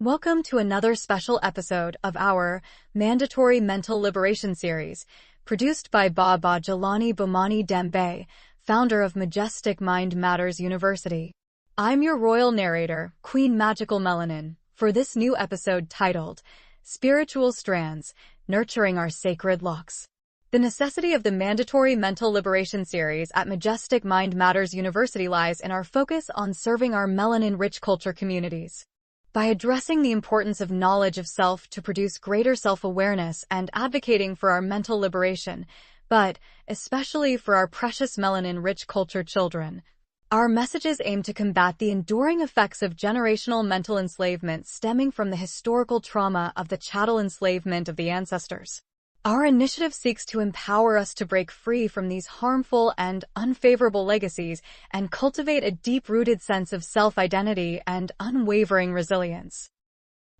Welcome to another special episode of our Mandatory Mental Liberation Series, produced by Baba Jalani Bomani Dembe, founder of Majestic Mind Matters University. I'm your royal narrator, Queen Magical Melanin, for this new episode titled Spiritual Strands, Nurturing Our Sacred Locs. The necessity of the Mandatory Mental Liberation Series at Majestic Mind Matters University lies in our focus on serving our melanin-rich culture communities. By addressing the importance of knowledge of self to produce greater self-awareness and advocating for our mental liberation, but especially for our precious melanin-rich culture children, our messages aim to combat the enduring effects of generational mental enslavement stemming from the historical trauma of the chattel enslavement of the ancestors. Our initiative seeks to empower us to break free from these harmful and unfavorable legacies and cultivate a deep-rooted sense of self-identity and unwavering resilience.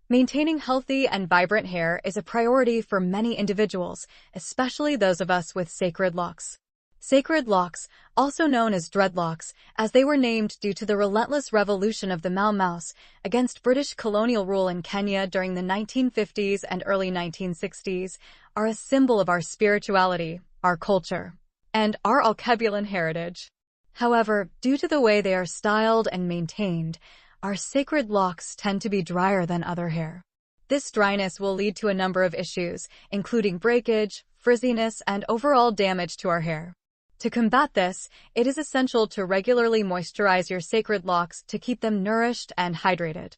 Maintaining healthy and vibrant hair is a priority for many individuals, especially those of us with sacred locks. Sacred locks, also known as dreadlocks, as they were named due to the relentless revolution of the Mau Maus against British colonial rule in Kenya during the 1950s and early 1960s, are a symbol of our spirituality, our culture, and our Alkebulan heritage. However, due to the way they are styled and maintained, our sacred locks tend to be drier than other hair. This dryness will lead to a number of issues, including breakage, frizziness, and overall damage to our hair. To combat this, it is essential to regularly moisturize your sacred locks to keep them nourished and hydrated.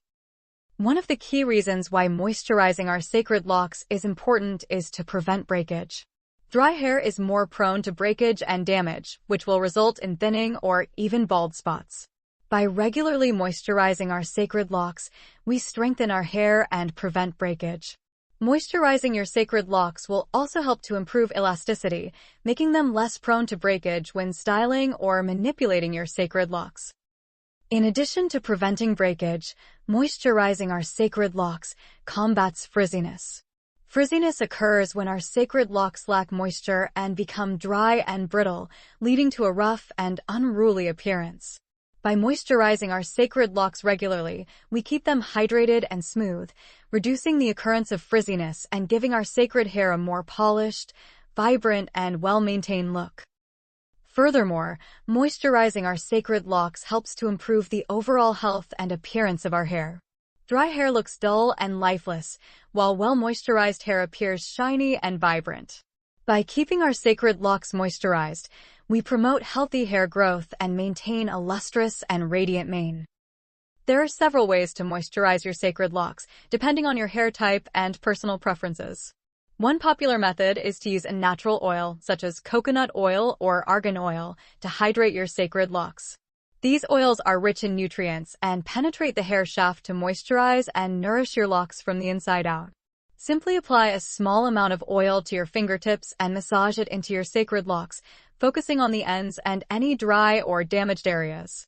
One of the key reasons why moisturizing our sacred locks is important is to prevent breakage. Dry hair is more prone to breakage and damage, which will result in thinning or even bald spots. By regularly moisturizing our sacred locks, we strengthen our hair and prevent breakage. Moisturizing your sacred locks will also help to improve elasticity, making them less prone to breakage when styling or manipulating your sacred locks. In addition to preventing breakage, moisturizing our sacred locks combats frizziness. Frizziness occurs when our sacred locks lack moisture and become dry and brittle, leading to a rough and unruly appearance. By moisturizing our sacred locks regularly, we keep them hydrated and smooth, reducing the occurrence of frizziness and giving our sacred hair a more polished, vibrant, and well-maintained look. Furthermore, moisturizing our sacred locks helps to improve the overall health and appearance of our hair. Dry hair looks dull and lifeless, while well-moisturized hair appears shiny and vibrant. By keeping our sacred locks moisturized, we promote healthy hair growth and maintain a lustrous and radiant mane. There are several ways to moisturize your sacred locks, depending on your hair type and personal preferences. One popular method is to use a natural oil, such as coconut oil or argan oil, to hydrate your sacred locks. These oils are rich in nutrients and penetrate the hair shaft to moisturize and nourish your locks from the inside out. Simply apply a small amount of oil to your fingertips and massage it into your sacred locks, focusing on the ends and any dry or damaged areas.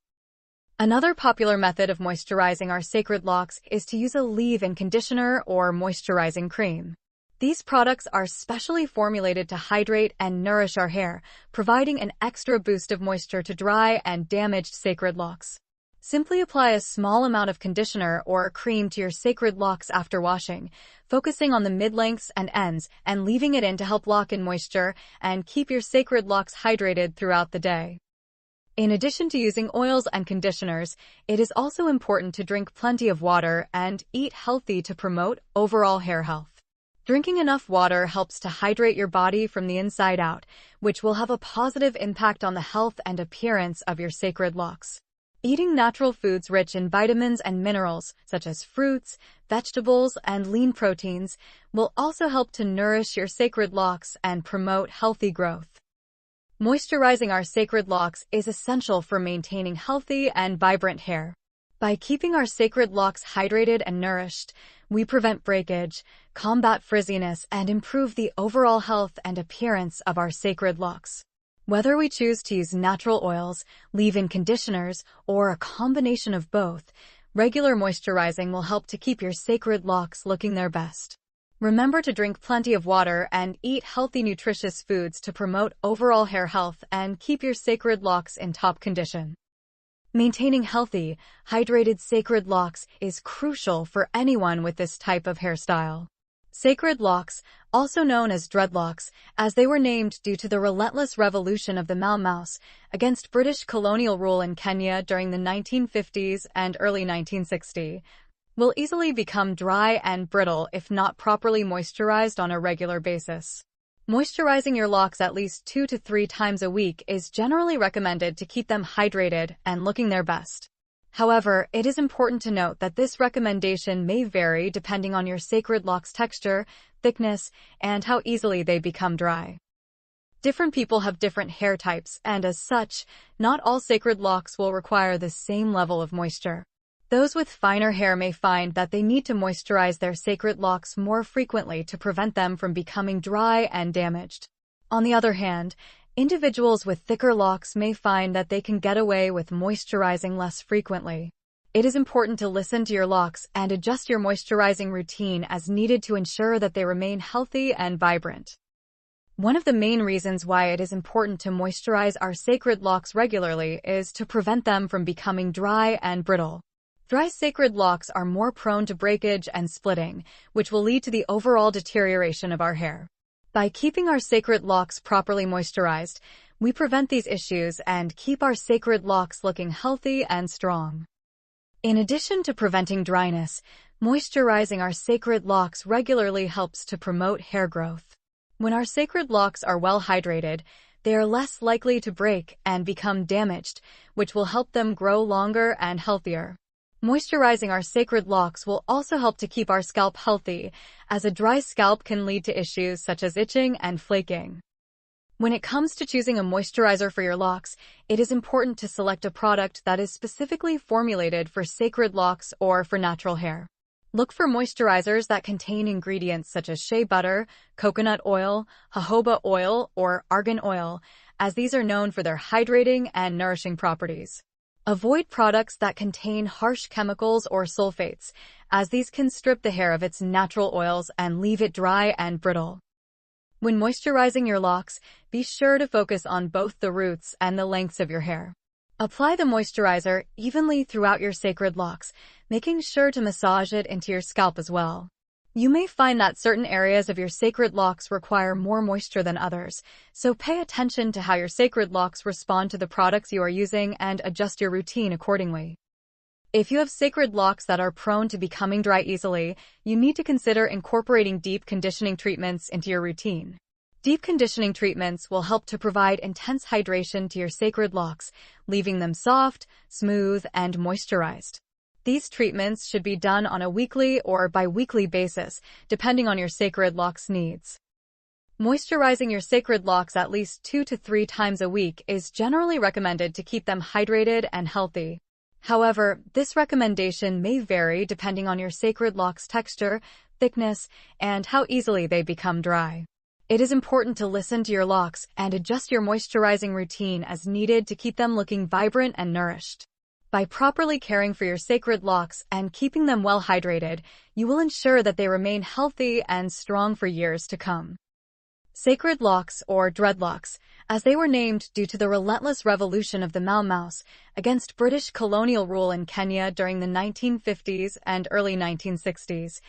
Another popular method of moisturizing our sacred locks is to use a leave-in conditioner or moisturizing cream. These products are specially formulated to hydrate and nourish our hair, providing an extra boost of moisture to dry and damaged sacred locks. Simply apply a small amount of conditioner or a cream to your sacred locks after washing, focusing on the mid-lengths and ends and leaving it in to help lock in moisture and keep your sacred locks hydrated throughout the day. In addition to using oils and conditioners, it is also important to drink plenty of water and eat healthy to promote overall hair health. Drinking enough water helps to hydrate your body from the inside out, which will have a positive impact on the health and appearance of your sacred locks. Eating natural foods rich in vitamins and minerals, such as fruits, vegetables, and lean proteins, will also help to nourish your sacred locks and promote healthy growth. Moisturizing our sacred locks is essential for maintaining healthy and vibrant hair. By keeping our sacred locks hydrated and nourished, we prevent breakage, combat frizziness, and improve the overall health and appearance of our sacred locks. Whether we choose to use natural oils, leave-in conditioners, or a combination of both, regular moisturizing will help to keep your sacred locks looking their best. Remember to drink plenty of water and eat healthy, nutritious foods to promote overall hair health and keep your sacred locks in top condition. Maintaining healthy, hydrated sacred locks is crucial for anyone with this type of hairstyle. Sacred locks, also known as dreadlocks, as they were named due to the relentless revolution of the Mau Maus against British colonial rule in Kenya during the 1950s and early 1960s, will easily become dry and brittle if not properly moisturized on a regular basis. Moisturizing your locks at least 2 to 3 times a week is generally recommended to keep them hydrated and looking their best. However, it is important to note that this recommendation may vary depending on your sacred lock's texture, thickness, and how easily they become dry. Different people have different hair types, and as such, not all sacred locks will require the same level of moisture. Those with finer hair may find that they need to moisturize their sacred locks more frequently to prevent them from becoming dry and damaged. On the other hand, individuals with thicker locks may find that they can get away with moisturizing less frequently. It is important to listen to your locks and adjust your moisturizing routine as needed to ensure that they remain healthy and vibrant. One of the main reasons why it is important to moisturize our sacred locks regularly is to prevent them from becoming dry and brittle. Dry sacred locks are more prone to breakage and splitting, which will lead to the overall deterioration of our hair. By keeping our sacred locks properly moisturized, we prevent these issues and keep our sacred locks looking healthy and strong. In addition to preventing dryness, moisturizing our sacred locks regularly helps to promote hair growth. When our sacred locks are well hydrated, they are less likely to break and become damaged, which will help them grow longer and healthier. Moisturizing our sacred locks will also help to keep our scalp healthy, as a dry scalp can lead to issues such as itching and flaking. When it comes to choosing a moisturizer for your locks, it is important to select a product that is specifically formulated for sacred locks or for natural hair. Look for moisturizers that contain ingredients such as shea butter, coconut oil, jojoba oil, or argan oil, as these are known for their hydrating and nourishing properties. Avoid products that contain harsh chemicals or sulfates, as these can strip the hair of its natural oils and leave it dry and brittle. When moisturizing your locks, be sure to focus on both the roots and the lengths of your hair. Apply the moisturizer evenly throughout your sacred locks, making sure to massage it into your scalp as well. You may find that certain areas of your sacred locks require more moisture than others, so pay attention to how your sacred locks respond to the products you are using and adjust your routine accordingly. If you have sacred locks that are prone to becoming dry easily, you need to consider incorporating deep conditioning treatments into your routine. Deep conditioning treatments will help to provide intense hydration to your sacred locks, leaving them soft, smooth, and moisturized. These treatments should be done on a weekly or bi-weekly basis, depending on your sacred locks' needs. Moisturizing your sacred locks at least 2 to 3 times a week is generally recommended to keep them hydrated and healthy. However, this recommendation may vary depending on your sacred locks' texture, thickness, and how easily they become dry. It is important to listen to your locks and adjust your moisturizing routine as needed to keep them looking vibrant and nourished. By properly caring for your sacred locks and keeping them well hydrated, you will ensure that they remain healthy and strong for years to come. Sacred locks, or dreadlocks, as they were named due to the relentless revolution of the Mau Maus against British colonial rule in Kenya during the 1950s and early 1960s,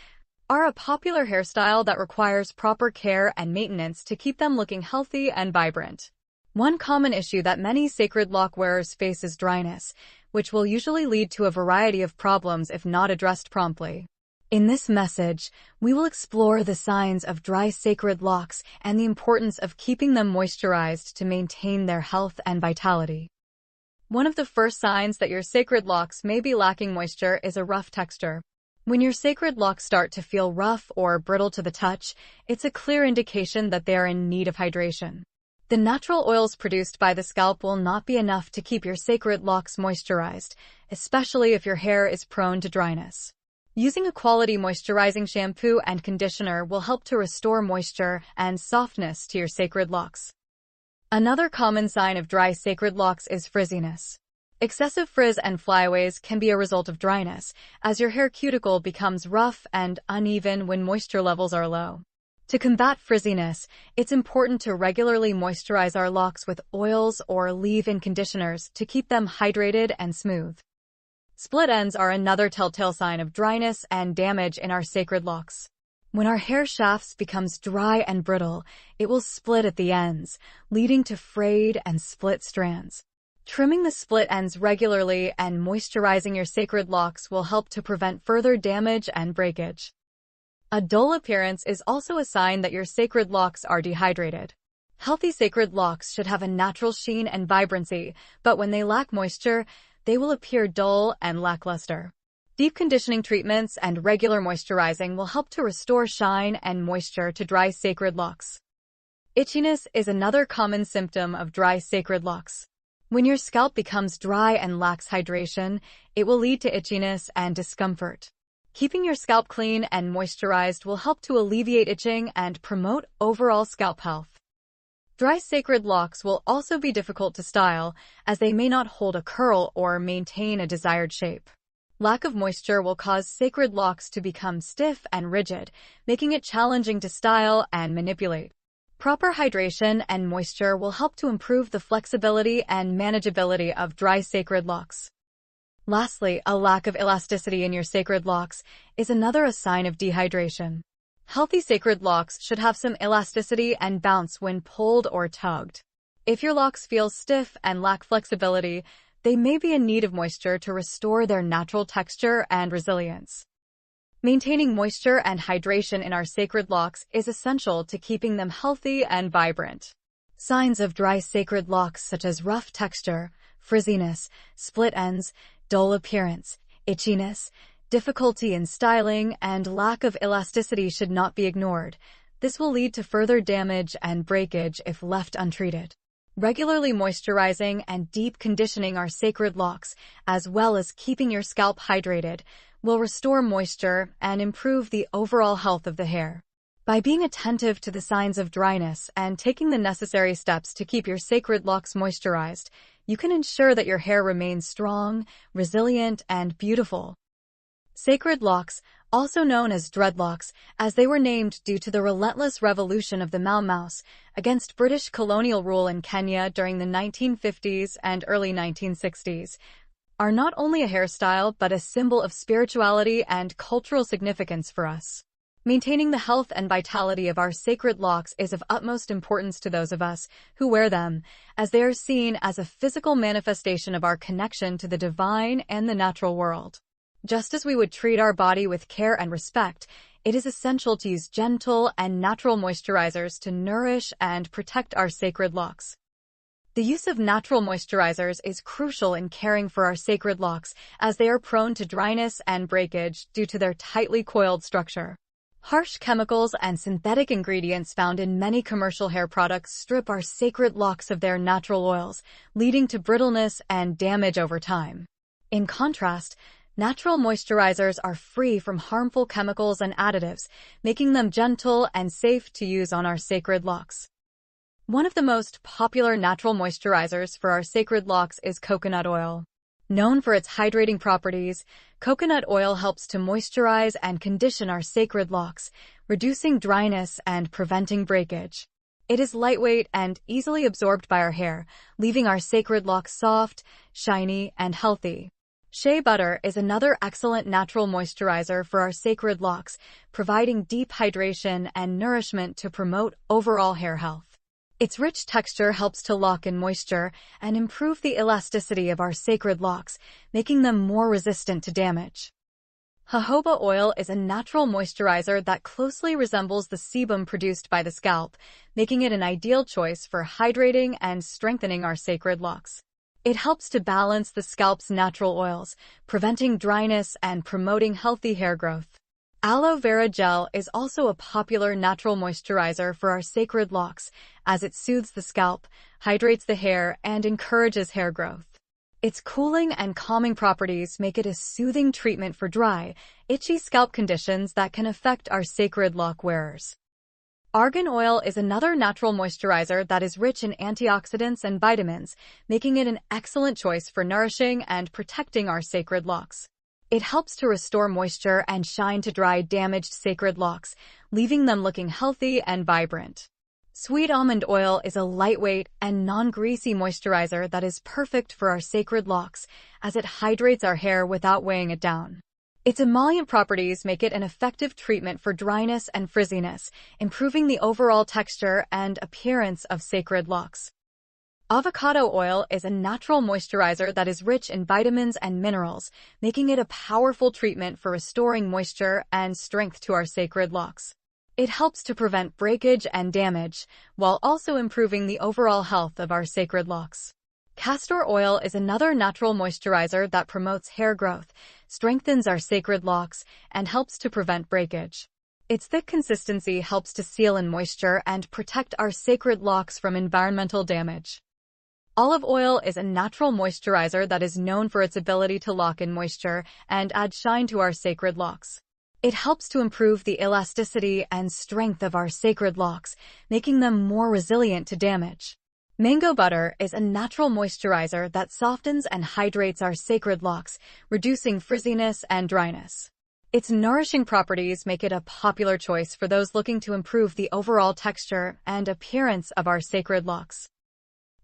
are a popular hairstyle that requires proper care and maintenance to keep them looking healthy and vibrant. One common issue that many sacred lock wearers face is dryness, which will usually lead to a variety of problems if not addressed promptly. In this message, we will explore the signs of dry sacred locks and the importance of keeping them moisturized to maintain their health and vitality. One of the first signs that your sacred locks may be lacking moisture is a rough texture. When your sacred locks start to feel rough or brittle to the touch, it's a clear indication that they are in need of hydration. The natural oils produced by the scalp will not be enough to keep your sacred locks moisturized, especially if your hair is prone to dryness. Using a quality moisturizing shampoo and conditioner will help to restore moisture and softness to your sacred locks. Another common sign of dry sacred locks is frizziness. Excessive frizz and flyaways can be a result of dryness, as your hair cuticle becomes rough and uneven when moisture levels are low. To combat frizziness, it's important to regularly moisturize our locks with oils or leave-in conditioners to keep them hydrated and smooth. Split ends are another telltale sign of dryness and damage in our sacred locks. When our hair shafts becomes dry and brittle, it will split at the ends, leading to frayed and split strands. Trimming the split ends regularly and moisturizing your sacred locks will help to prevent further damage and breakage. A dull appearance is also a sign that your sacred locks are dehydrated. Healthy sacred locks should have a natural sheen and vibrancy, but when they lack moisture, they will appear dull and lackluster. Deep conditioning treatments and regular moisturizing will help to restore shine and moisture to dry sacred locks. Itchiness is another common symptom of dry sacred locks. When your scalp becomes dry and lacks hydration, it will lead to itchiness and discomfort. Keeping your scalp clean and moisturized will help to alleviate itching and promote overall scalp health. Dry sacred locks will also be difficult to style, as they may not hold a curl or maintain a desired shape. Lack of moisture will cause sacred locks to become stiff and rigid, making it challenging to style and manipulate. Proper hydration and moisture will help to improve the flexibility and manageability of dry sacred locks. Lastly, a lack of elasticity in your sacred locks is another sign of dehydration. Healthy sacred locks should have some elasticity and bounce when pulled or tugged. If your locks feel stiff and lack flexibility, they may be in need of moisture to restore their natural texture and resilience. Maintaining moisture and hydration in our sacred locks is essential to keeping them healthy and vibrant. Signs of dry sacred locks such as rough texture, frizziness, split ends, dull appearance, itchiness, difficulty in styling, and lack of elasticity should not be ignored. This will lead to further damage and breakage if left untreated. Regularly moisturizing and deep conditioning our sacred locks, as well as keeping your scalp hydrated, will restore moisture and improve the overall health of the hair. By being attentive to the signs of dryness and taking the necessary steps to keep your sacred locks moisturized, you can ensure that your hair remains strong, resilient, and beautiful. Sacred locks, also known as dreadlocks, as they were named due to the relentless revolution of the Mau Maus against British colonial rule in Kenya during the 1950s and early 1960s, are not only a hairstyle but a symbol of spirituality and cultural significance for us. Maintaining the health and vitality of our sacred locks is of utmost importance to those of us who wear them, as they are seen as a physical manifestation of our connection to the divine and the natural world. Just as we would treat our body with care and respect, it is essential to use gentle and natural moisturizers to nourish and protect our sacred locks. The use of natural moisturizers is crucial in caring for our sacred locks, as they are prone to dryness and breakage due to their tightly coiled structure. Harsh chemicals and synthetic ingredients found in many commercial hair products strip our sacred locks of their natural oils, leading to brittleness and damage over time. In contrast, natural moisturizers are free from harmful chemicals and additives, making them gentle and safe to use on our sacred locks. One of the most popular natural moisturizers for our sacred locks is coconut oil. Known for its hydrating properties, coconut oil helps to moisturize and condition our sacred locks, reducing dryness and preventing breakage. It is lightweight and easily absorbed by our hair, leaving our sacred locks soft, shiny, and healthy. Shea butter is another excellent natural moisturizer for our sacred locks, providing deep hydration and nourishment to promote overall hair health. Its rich texture helps to lock in moisture and improve the elasticity of our sacred locks, making them more resistant to damage. Jojoba oil is a natural moisturizer that closely resembles the sebum produced by the scalp, making it an ideal choice for hydrating and strengthening our sacred locks. It helps to balance the scalp's natural oils, preventing dryness and promoting healthy hair growth. Aloe vera gel is also a popular natural moisturizer for our sacred locks, as it soothes the scalp, hydrates the hair, and encourages hair growth. Its cooling and calming properties make it a soothing treatment for dry, itchy scalp conditions that can affect our sacred lock wearers. Argan oil is another natural moisturizer that is rich in antioxidants and vitamins, making it an excellent choice for nourishing and protecting our sacred locks. It helps to restore moisture and shine to dry, damaged sacred locks, leaving them looking healthy and vibrant. Sweet almond oil is a lightweight and non-greasy moisturizer that is perfect for our sacred locks, as it hydrates our hair without weighing it down. Its emollient properties make it an effective treatment for dryness and frizziness, improving the overall texture and appearance of sacred locks. Avocado oil is a natural moisturizer that is rich in vitamins and minerals, making it a powerful treatment for restoring moisture and strength to our sacred locks. It helps to prevent breakage and damage, while also improving the overall health of our sacred locks. Castor oil is another natural moisturizer that promotes hair growth, strengthens our sacred locks, and helps to prevent breakage. Its thick consistency helps to seal in moisture and protect our sacred locks from environmental damage. Olive oil is a natural moisturizer that is known for its ability to lock in moisture and add shine to our sacred locks. It helps to improve the elasticity and strength of our sacred locks, making them more resilient to damage. Mango butter is a natural moisturizer that softens and hydrates our sacred locks, reducing frizziness and dryness. Its nourishing properties make it a popular choice for those looking to improve the overall texture and appearance of our sacred locks.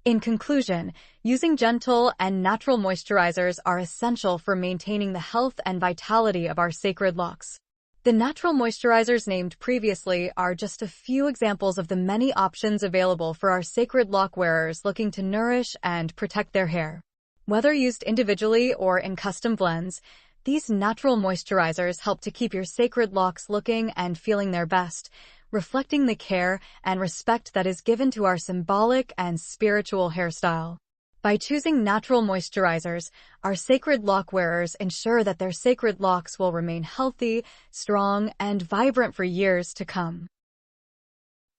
In conclusion, using gentle and natural moisturizers are essential for maintaining the health and vitality of our sacred locks. The natural moisturizers named previously are just a few examples of the many options available for our sacred lock wearers looking to nourish and protect their hair. Whether used individually or in custom blends, these natural moisturizers help to keep your sacred locks looking and feeling their best, reflecting the care and respect that is given to our symbolic and spiritual hairstyle. By choosing natural moisturizers, our sacred lock wearers ensure that their sacred locks will remain healthy, strong, and vibrant for years to come.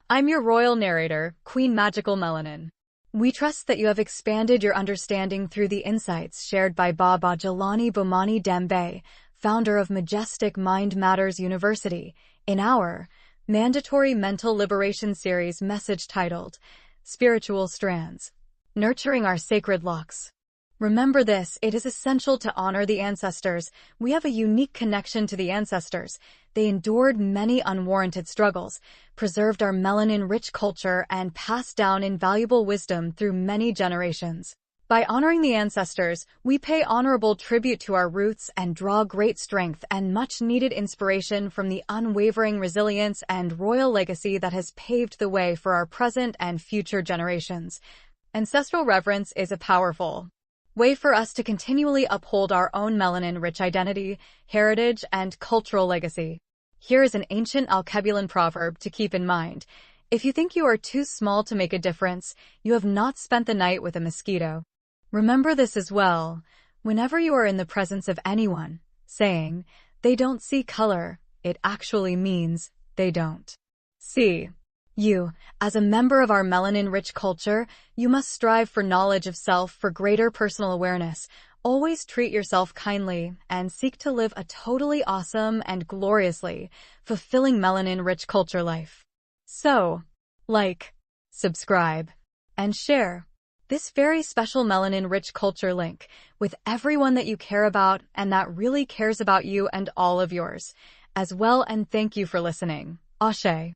I'm your royal narrator, Queen Magical Melanin. We trust that you have expanded your understanding through the insights shared by Baba Jelani Bomani Dembe, founder of Majestic Mind Matters University, in our mandatory mental liberation series message titled Spiritual Strands, Nurturing Our Sacred Locks. Remember this, it is essential to honor the ancestors. We have a unique connection to the ancestors. They endured many unwarranted struggles, preserved our melanin-rich culture, and passed down invaluable wisdom through many generations. By honoring the ancestors, we pay honorable tribute to our roots and draw great strength and much-needed inspiration from the unwavering resilience and royal legacy that has paved the way for our present and future generations. Ancestral reverence is a powerful way for us to continually uphold our own melanin-rich identity, heritage, and cultural legacy. Here is an ancient Alkebulan proverb to keep in mind. If you think you are too small to make a difference, you have not spent the night with a mosquito. Remember this as well, whenever you are in the presence of anyone, saying, they don't see color, it actually means they don't see you. As a member of our melanin-rich culture, you must strive for knowledge of self for greater personal awareness. Always treat yourself kindly and seek to live a totally awesome and gloriously fulfilling melanin-rich culture life. So, like, subscribe, and share this very special melanin-rich culture link with everyone that you care about and that really cares about you and all of yours as well, and thank you for listening. Ashe.